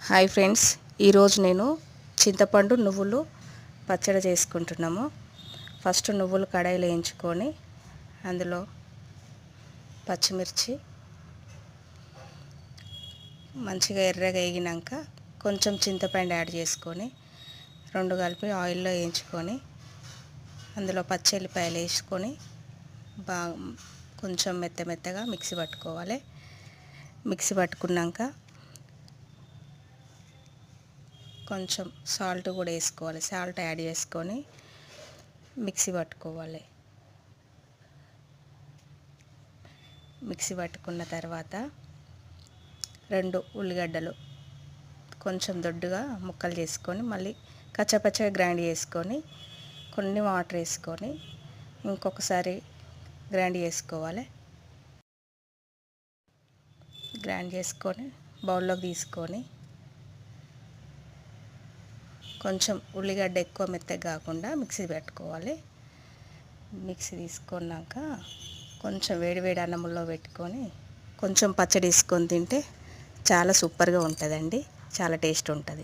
Hi friends, ఈరోజు నేను చింతపండు నువ్వులు పచ్చడి చేసుకుంటున్నాము. ఫస్ట్ నువ్వులు కడాయిలో వేయించుకొని అందులో పచ్చిమిర్చి మంచిగా ఎర్రగా వేగినాక కొంచెం చింతపండు యాడ్ చేసుకొని రెండు కలిపి ఆయిల్లో వేయించుకొని అందులో పచ్చెల్లిపాయలు వేసుకొని బాగా కొంచెం మెత్తగా మిక్సీ పట్టుకోవాలి. మిక్సీ పట్టుకున్నాక కొంచెం సాల్ట్ కూడా వేసుకోవాలి. సాల్ట్ యాడ్ చేసుకొని మిక్సీ పట్టుకోవాలి. మిక్సీ పట్టుకున్న తర్వాత రెండు ఉల్లిగడ్డలు కొంచెం దొడ్డుగా ముక్కలు చేసుకొని మళ్ళీ కచ్చపచ్చగా గ్రైండ్ చేసుకొని కొన్ని వాటర్ వేసుకొని ఇంకొకసారి గ్రైండ్ చేసుకోవాలి. గ్రైండ్ చేసుకొని బౌల్లోకి తీసుకొని కొంచెం ఉల్లిగడ్డ ఎక్కువ మెత్తగా కాకుండా మిక్సీ పెట్టుకోవాలి. మిక్సీ తీసుకున్నాక కొంచెం వేడివేడి అన్నంలో పెట్టుకొని కొంచెం పచ్చడి వేసుకొని తింటే చాలా సూపర్గా ఉంటుందండి. చాలా టేస్ట్ ఉంటుంది.